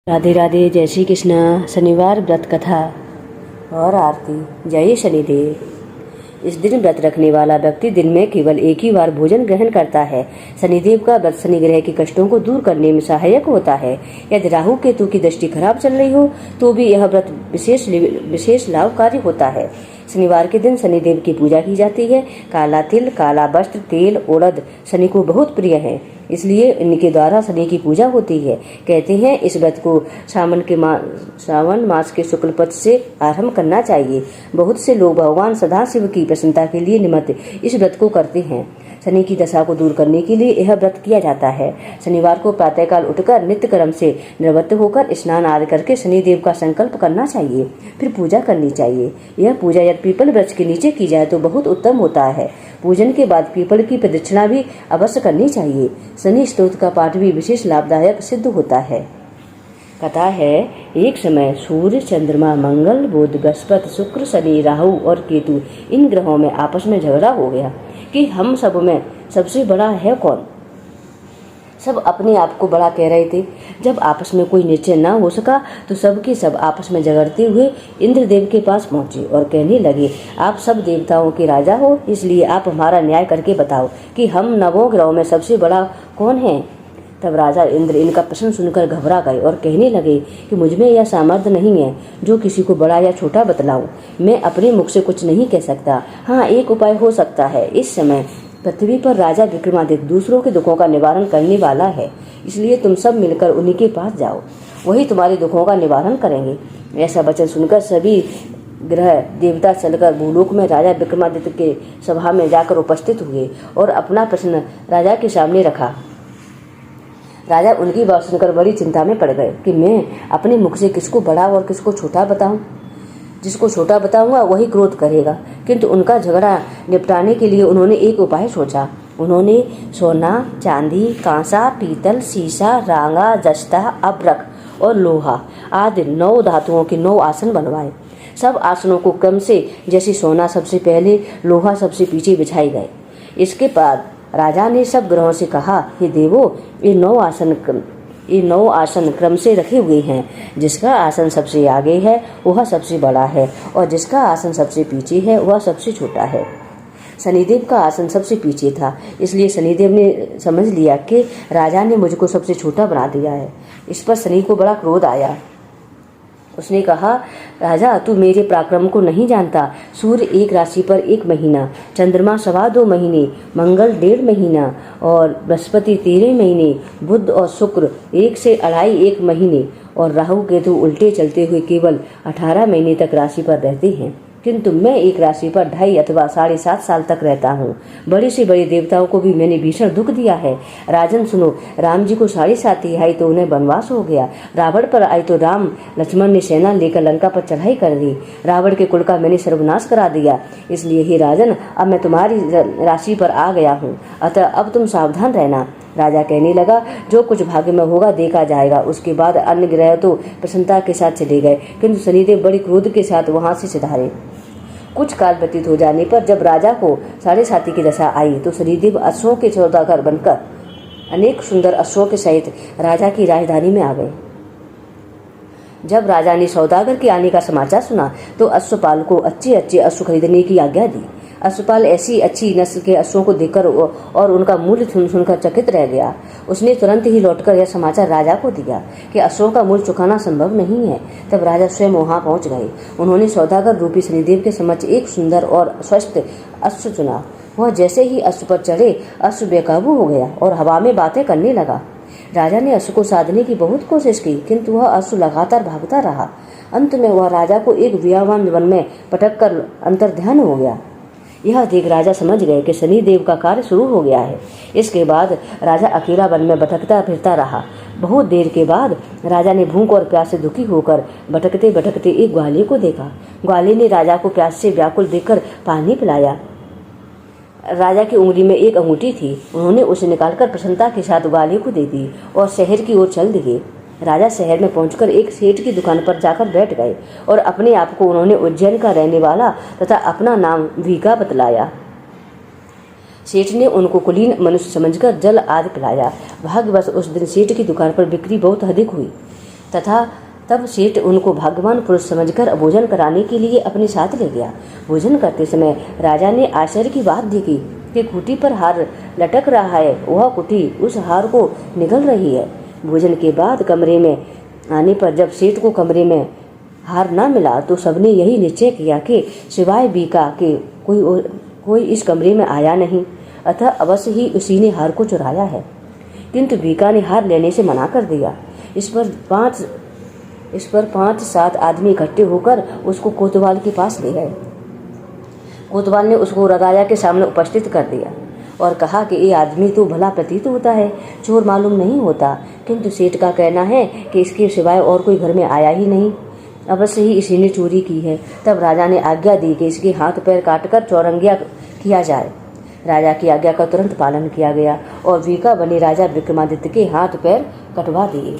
राधे राधे। जय श्री कृष्ण। शनिवार व्रत कथा और आरती। जय शनिदेव। इस दिन व्रत रखने वाला व्यक्ति दिन में केवल एक ही बार भोजन ग्रहण करता है। शनिदेव का व्रत शनि ग्रह के कष्टों को दूर करने में सहायक होता है। यदि राहु केतु की दृष्टि खराब चल रही हो तो भी यह व्रत विशेष लाभकारी होता है। शनिवार के दिन शनिदेव की पूजा की जाती है। काला तिल, काला वस्त्र, तेल, उड़द शनि को बहुत प्रिय है, इसलिए इनके द्वारा शनि की पूजा होती है। कहते हैं इस व्रत को सावन मास के शुक्ल पक्ष से आरंभ करना चाहिए। बहुत से लोग भगवान सदाशिव की प्रसन्नता के लिए निमित्त इस व्रत को करते हैं। शनि की दशा को दूर करने के लिए यह व्रत किया जाता है। शनिवार को प्रातःकाल उठकर नित्य कर्म से निवृत्त होकर स्नान आदि करके शनिदेव का संकल्प करना चाहिए, फिर पूजा करनी चाहिए। यह पूजा यदि पीपल वृक्ष के नीचे की जाए तो बहुत उत्तम होता है। पूजन के बाद पीपल की प्रदक्षिणा भी अवश्य करनी चाहिए। शनि स्तोत्र का पाठ भी विशेष लाभदायक सिद्ध होता है। कथा है, एक समय सूर्य, चंद्रमा, मंगल, बुध, बृहस्पति, शुक्र, शनि, राहु और केतु इन ग्रहों में आपस में झगड़ा हो गया कि हम सब में सबसे बड़ा है कौन। सब अपने आप को बड़ा कह रहे थे। जब आपस में कोई निश्चय न हो सका तो सबके सब आपस में झगड़ते हुए इंद्रदेव के पास पहुंचे और कहने लगे, आप सब देवताओं के राजा हो, इसलिए आप हमारा न्याय करके बताओ कि हम नवों ग्रहों में सबसे बड़ा कौन है। तब राजा इंद्र इनका प्रश्न सुनकर घबरा गए और कहने लगे कि मुझमें यह सामर्थ्य नहीं है जो किसी को बड़ा या छोटा बतलाऊं। मैं अपने मुख से कुछ नहीं कह सकता। हाँ, एक उपाय हो सकता है। इस समय पृथ्वी पर राजा विक्रमादित्य दूसरों के दुखों का निवारण करने वाला है, इसलिए तुम सब मिलकर उन्हीं के पास जाओ, वही तुम्हारे दुखों का निवारण करेंगे। ऐसा वचन सुनकर सभी ग्रह देवता चलकर भूलोक में राजा विक्रमादित्य के सभा में जाकर उपस्थित हुए और अपना प्रश्न राजा के सामने रखा। राजा उनकी बात सुनकर बड़ी चिंता में पड़ गए कि मैं अपने मुख से किसको बड़ा और किसको छोटा बताऊं। जिसको छोटा बताऊंगा वही क्रोध करेगा। किंतु उनका झगड़ा निपटाने के लिए उन्होंने एक उपाय सोचा। उन्होंने सोना, चांदी, कांसा, पीतल, सीसा, रांगा, जस्ता, अभ्रक और लोहा आदि 9 धातुओं के 9 आसन बनवाए। सब आसनों को क्रम से, जैसे सोना सबसे पहले, लोहा सबसे पीछे बिछाए गए। इसके बाद राजा ने सब ग्रहों से कहा, हे देवो, ये 9 आसन क्रम से रखे हुए हैं। जिसका आसन सबसे आगे है वह सबसे बड़ा है और जिसका आसन सबसे पीछे है वह सबसे छोटा है। शनिदेव का आसन सबसे पीछे था, इसलिए शनिदेव ने समझ लिया कि राजा ने मुझको सबसे छोटा बना दिया है। इस पर शनि को बड़ा क्रोध आया। उसने कहा, राजा, तू मेरे पराक्रम को नहीं जानता। सूर्य एक राशि पर 1 महीना, चंद्रमा 2.25 महीने, मंगल 1.5 महीना और बृहस्पति 13 महीने, बुध और शुक्र 1 से 2.5 महीने और राहु केतु उल्टे चलते हुए केवल 18 महीने तक राशि पर रहते हैं। किंतु मैं एक राशि पर 2.5 अथवा 7.5 साल तक रहता हूँ। बड़े से बड़े देवताओं को भी मैंने भीषण दुख दिया है। राजन सुनो, राम जी को 7.5 तिहाई तो उन्हें वनवास हो गया। रावण पर आई तो राम लक्ष्मण ने सेना लेकर लंका पर चढ़ाई कर दी। रावण के कुल का मैंने सर्वनाश करा दिया। इसलिए हे राजन, अब मैं तुम्हारी राशि पर आ गया हूँ, अतः अब तुम सावधान रहना। राजा कहने लगा, जो कुछ भाग्य में होगा देखा जाएगा। उसके बाद अन्य ग्रह तो प्रसन्नता के साथ चले गए, किंतु शनिदेव बड़ी क्रोध के साथ वहां से सिधारे। कुछ काल व्यतीत हो जाने पर जब राजा को 7.5 की दशा आई तो शनिदेव अश्वों के सौदागर बनकर अनेक सुंदर अश्वों के सहित राजा की राजधानी में आ गए। जब राजा ने सौदागर के आने का समाचार सुना तो अश्वपाल को अच्छे अश्व खरीदने की आज्ञा दी। अश्वपाल ऐसी अच्छी नस्ल के अश्वों को देखकर और उनका मूल्य सुनकर चकित रह गया। उसने तुरंत ही लौटकर यह समाचार राजा को दिया कि अश्वों का मूल्य चुकाना संभव नहीं है। तब राजा स्वयं वहां पहुंच गए। उन्होंने सौदागर रूपी शनिदेव के समक्ष एक सुंदर और स्वस्थ अश्व चुना। वह जैसे ही अश्व पर चढ़े, अश्व बेकाबू हो गया और हवा में बातें करने लगा। राजा ने अश्व को साधने की बहुत कोशिश की, किंतु वह अश्व लगातार भागता रहा। अंत में वह राजा को एक वियावान वन में पटक कर अंतर्ध्यान हो गया। यह देख राजा समझ गए कि शनिदेव का कार्य शुरू हो गया है। इसके बाद राजा अकेला वन में भटकता फिरता रहा। बहुत देर के बाद राजा ने भूख और प्यास से दुखी होकर भटकते भटकते एक ग्वाले को देखा। ग्वाले ने राजा को प्यास से व्याकुल देखकर पानी पिलाया। राजा की उंगली में एक अंगूठी थी। उन्होंने उसे निकालकर प्रसन्नता के साथ ग्वाले को दे दी और शहर की ओर चल दिए। राजा शहर में पहुंचकर एक सेठ की दुकान पर जाकर बैठ गए और अपने आप को उन्होंने उज्जैन का रहने वाला तथा अपना नाम भीगा बतलाया। सेठ ने उनको कुलीन मनुष्य समझकर जल आदि पिलाया। भाग्यवश उस दिन सेठ की दुकान पर बिक्री बहुत अधिक हुई। तथा तब सेठ उनको भाग्यवान पुरुष समझकर भोजन कराने के लिए अपने साथ ले गया। भोजन करते समय राजा ने आश्चर्य की बात देखी कि कुटी पर हार लटक रहा है। वह कुटी उस हार को निगल रही है। भोजन के बाद कमरे में आने पर जब सेठ को कमरे में हार न मिला तो सबने यही निश्चय किया कि सिवाय बीका के कोई इस कमरे में आया नहीं, अतः अवश्य ही उसी ने हार को चुराया है। किंतु बीका ने हार लेने से मना कर दिया। इस पर 5-7 आदमी इकट्ठे होकर उसको कोतवाल के पास ले गए। कोतवाल ने उसको राजा के सामने उपस्थित कर दिया और कहा कि ये आदमी तो भला प्रतीत होता है, चोर मालूम नहीं होता, किंतु सेठ का कहना है कि इसके सिवाय और कोई घर में आया ही नहीं, अवश्य ही इसी ने चोरी की है। तब राजा ने आज्ञा दी कि इसके हाथ पैर काटकर चौरंगिया किया जाए। राजा की आज्ञा का तुरंत पालन किया गया और बीका बने राजा विक्रमादित्य के हाथ पैर कटवा दिए।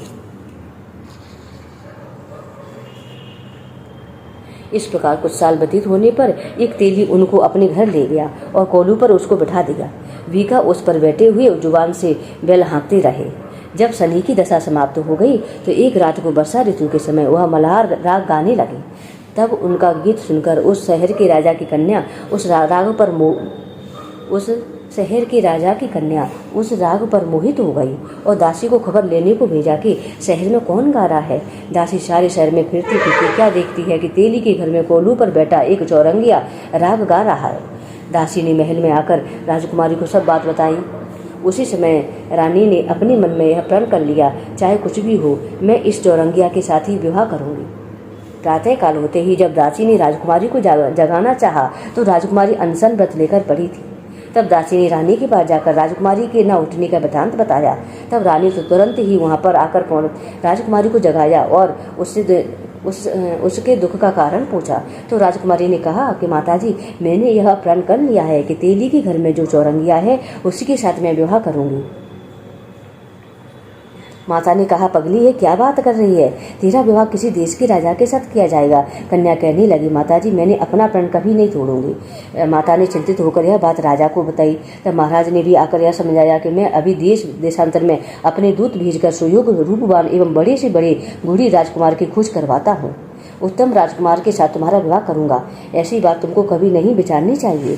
इस प्रकार कुछ साल व्यतीत होने पर एक तेली उनको अपने घर ले गया और कोलू पर उसको बिठा दिया। बीका उस पर बैठे हुए जुबान से बैल हाँकते रहे। जब शनि की दशा समाप्त हो गई तो एक रात को वर्षा ऋतु के समय वह मल्हार राग गाने लगे। तब उनका गीत सुनकर उस शहर के राजा की कन्या उस राग पर मोहित हो गई और दासी को खबर लेने को भेजा कि शहर में कौन गा रहा है। दासी सारे शहर में फिरती फिरती क्या देखती है कि तेली के घर में कोलू पर बैठा एक चौरंगिया राग गा रहा है। दासी ने महल में आकर राजकुमारी को सब बात बताई। उसी समय रानी ने अपने मन में यह प्रण कर लिया, चाहे कुछ भी हो मैं इस चौरंगिया के साथ ही विवाह करूंगी। प्रातः काल होते ही जब दासी ने राजकुमारी को जगाना चाहा तो राजकुमारी अनशन व्रत लेकर पड़ी थी। तब दासी ने रानी के पास जाकर राजकुमारी के न उठने का वृतांत बताया। तब रानी तो तुरंत ही वहां पर आकर राजकुमारी को जगाया और उसके दुख का कारण पूछा। तो राजकुमारी ने कहा कि माताजी, मैंने यह प्रण कर लिया है कि तेली के घर में जो चौरंगिया है उसी के साथ मैं विवाह करूंगी। माता ने कहा, पगली है, क्या बात कर रही है? तेरा विवाह किसी देश के राजा के साथ किया जाएगा। कन्या कहने लगी, माताजी, मैंने अपना प्रण कभी नहीं तोड़ूंगी। माता ने चिंतित होकर यह बात राजा को बताई। तब महाराज ने भी आकर यह समझाया कि मैं अभी देशांतर में अपने दूत भेजकर सुयोग रूपवान एवं बड़े से बड़े बूढ़ी राजकुमार की खोज करवाता हूँ। उत्तम राजकुमार के साथ तुम्हारा विवाह करूंगा। ऐसी बात तुमको कभी नहीं विचारनी चाहिए।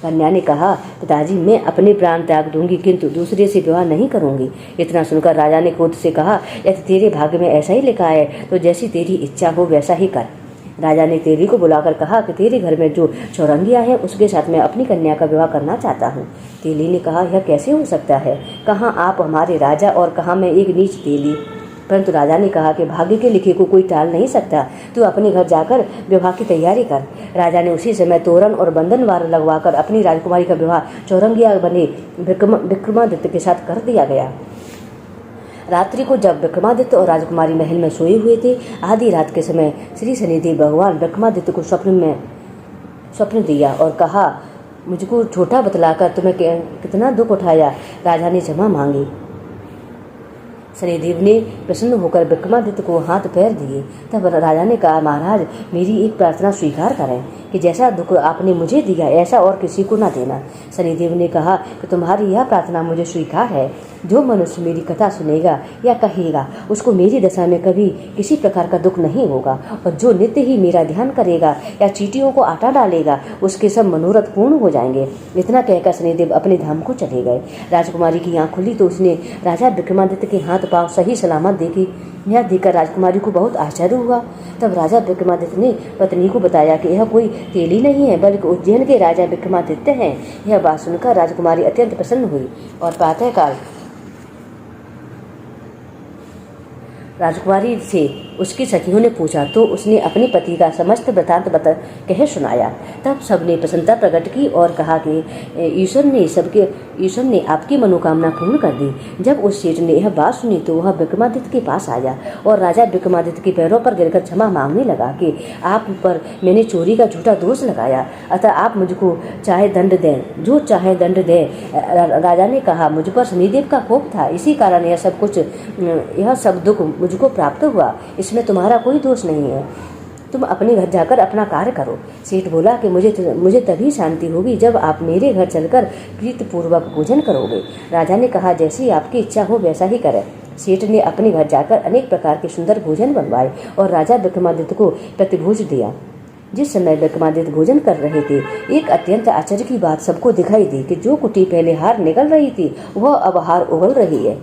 कन्या ने कहा, पिताजी, मैं अपने प्राण त्याग दूंगी किंतु दूसरे से विवाह नहीं करूंगी। इतना सुनकर राजा ने क्रोध से कहा, यदि तेरे भाग्य में ऐसा ही लिखा है तो जैसी तेरी इच्छा हो वैसा ही कर। राजा ने तेली को बुलाकर कहा कि तेरे घर में जो चौरंगिया है उसके साथ मैं अपनी कन्या का विवाह करना चाहता हूँ। तेली ने कहा, यह कैसे हो सकता है? कहाँ आप हमारे राजा और कहाँ मैं एक नीच तेली। परंतु राजा ने कहा कि भाग्य के लिखे को कोई टाल नहीं सकता, तू अपने घर जाकर विवाह की तैयारी कर। राजा ने उसी समय तोरण और बंधन वार लगवाकर अपनी राजकुमारी का विवाह चौरंगिया बने विक्रमादित्य के साथ कर दिया गया। रात्रि को जब विक्रमादित्य और राजकुमारी महल में सोए हुए थे, आधी रात के समय श्री शनिदेव भगवान विक्रमादित्य को स्वप्न दिया और कहा, मुझको छोटा बतलाकर तुम्हें कितना दुख उठाया। राजा ने क्षमा मांगी। शनिदेव ने प्रसन्न होकर विक्रमादित्य को हाथ पैर दिए। तब राजा ने कहा, महाराज, मेरी एक प्रार्थना स्वीकार करें कि जैसा दुख आपने मुझे दिया ऐसा और किसी को न देना। शनिदेव ने कहा कि तुम्हारी यह प्रार्थना मुझे स्वीकार है। जो मनुष्य मेरी कथा सुनेगा या कहेगा उसको मेरी दशा में कभी किसी प्रकार का दुख नहीं होगा, और जो नित्य ही मेरा ध्यान करेगा या चींटियों को आटा डालेगा उसके सब मनोरथ पूर्ण हो जाएंगे। इतना कहकर शनिदेव अपने धाम को चले गए। राजकुमारी की आँख खुली तो उसने राजा विक्रमादित्य के हाथ पांव सही सलामत देखी। यह देखकर राजकुमारी को बहुत आश्चर्य हुआ। तब राजा विक्रमादित्य ने पत्नी को बताया कि यह कोई तेली नहीं है बल्कि उज्जैन के राजा विक्रमादित्य हैं। यह बात सुनकर राजकुमारी अत्यंत प्रसन्न हुई और प्रातःकाल राजकुमारी से उसकी सखियों ने पूछा तो उसने अपने पति का समस्त वृतांत कह सुनाया। तब सबने प्रसन्नता प्रकट की और कहा कि ईश्वर ने आपकी मनोकामना पूर्ण कर दी। जब उस सेठ ने यह बात सुनी तो वह विक्रमादित्य के पास आया और राजा विक्रमादित्य के पैरों पर गिरकर क्षमा मांगने लगा कि आप पर मैंने चोरी का झूठा दोष लगाया, अतः आप मुझको चाहे दंड दें, जो चाहे दंड दें। राजा ने कहा, मुझ पर शनिदेव का कोप था, इसी कारण यह सब दुख मुझको प्राप्त हुआ। इसमें तुम्हारा कोई दोष नहीं है। तुम अपने घर जाकर अपना कार्य करो। सेठ बोला कि मुझे तभी शांति होगी जब आप मेरे घर चलकर प्रीतिपूर्वक भोजन करोगे। राजा ने कहा, जैसी आपकी इच्छा हो वैसा ही करें। सेठ ने अपने घर जाकर अनेक प्रकार के सुंदर भोजन बनवाए और राजा विक्रमादित्य को प्रतिभोज दिया। जिस समय विक्रमादित्य भोजन कर रहे थे, एक अत्यंत आश्चर्य की बात सबको दिखाई दी कि जो कुटी पहले हार निकल रही थी वह अब हार उगल रही है।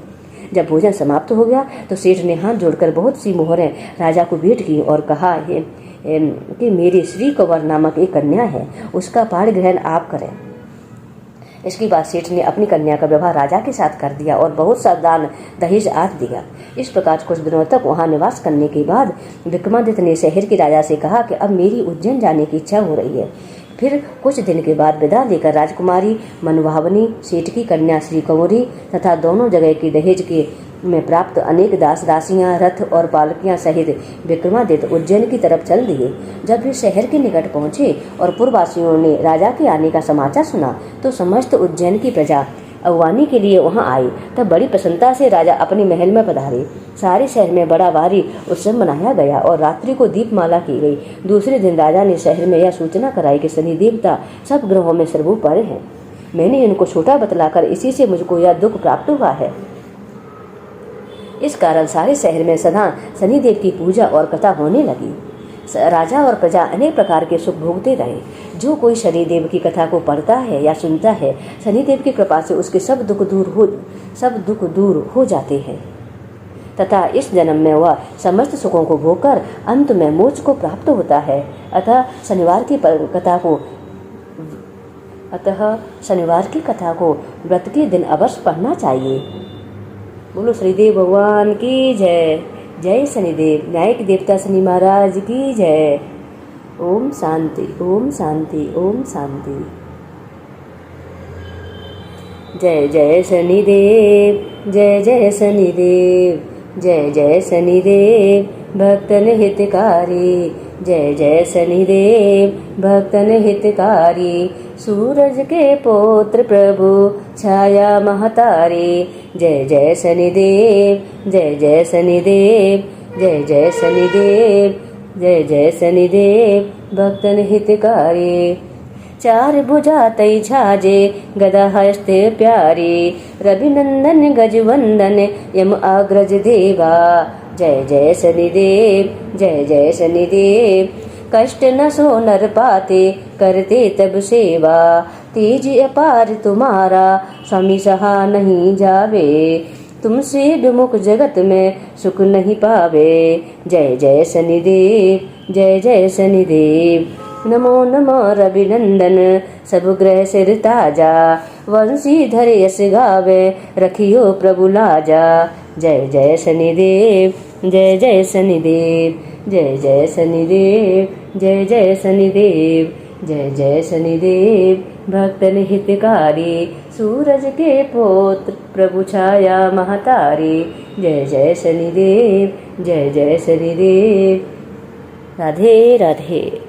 जब भोजन समाप्त हो गया तो सेठ ने हाथ जोड़कर बहुत सी मोहरें राजा को भेंट की और कहा कि मेरी श्री कंवर नामक एक कन्या है, उसका पाणी ग्रहण आप करें। इसके बाद सेठ ने अपनी कन्या का विवाह राजा के साथ कर दिया और बहुत सा दान दहेज आदि दिया। इस प्रकार कुछ दिनों तक वहां निवास करने के बाद विक्रमादित्य ने शहर के राजा से कहा कि अब मेरी उज्जैन जाने की इच्छा हो रही है। फिर कुछ दिन के बाद विदा लेकर राजकुमारी मनभावनी, सेठ की कन्या श्री कंवरी तथा दोनों जगह की दहेज के में प्राप्त अनेक दास दासियां, रथ और पालकियां सहित विक्रमादित्य उज्जैन की तरफ चल दिए। जब वे शहर के निकट पहुंचे और पुरवासियों ने राजा के आने का समाचार सुना तो समस्त उज्जैन की प्रजा अगवानी के लिए वहां आई। तब बड़ी प्रसन्नता से राजा अपने महल में पधारे। सारे शहर में बड़ा भारी उत्सव मनाया गया और रात्रि को दीपमाला की गई। दूसरे दिन राजा ने शहर में यह सूचना कराई कि शनि देवता सब ग्रहों में सर्वोपरि हैं। मैंने इनको छोटा बतलाकर इसी से मुझको यह दुख प्राप्त हुआ है। इस कारण सारे शहर में सदा शनिदेव की पूजा और कथा होने लगी। राजा और प्रजा अनेक प्रकार के सुख भोगते रहे। जो कोई शनिदेव की कथा को पढ़ता है या सुनता है, शनिदेव की कृपा से उसके सब दुख दूर हो जाते हैं तथा इस जन्म में वह समस्त सुखों को भोगकर अंत में मोक्ष को प्राप्त होता है। अतः शनिवार की कथा को व्रत के दिन अवश्य पढ़ना चाहिए। बोलो शनिदेव भगवान की जय। जय शनिदेव। न्यायिक देवता शनि महाराज की जय। ओम शांति, ओम शांति, ओम शांति। जय जय शनिदेव, जय जय शनिदेव, जय जय शनिदेव भक्तन हितकारी। जय जय शनिदेव भक्तन हितकारी। सूरज के पुत्र प्रभु छाया महतारी। जय जय शनिदेव, जय जय शनिदेव, जय जय शनिदेव, जय जय शनिदेव भक्तन हितकारी। चार भुजा तै छाजे गदा हस्ते प्यारी। रविनंदन गजवंदन यम अग्रज देवा। जय जय शनिदेव, जय जय शनिदेव। कष्ट न सो नर पाते करते तब सेवा। तेज अपार तुम्हारा स्वामी सहा नहीं जावे। तुमसे विमुख जगत में सुख नहीं पावे। जय जय शनिदेव, जय जय शनिदेव। नमो नमो रविनंदन सब ग्रह सिर ताजा। वंशीधर यश गावे रखियो प्रभु लाजा। जय जय शनिदेव, जय जय शनिदेव, जय जय शनिदेव, जय जय शनिदेव, जय जय शनिदेव भक्तन हितकारी। सूरज के पुत्र प्रभु छाया महतारी। जय जय शनिदेव, जय जय शनिदेव। राधे राधे।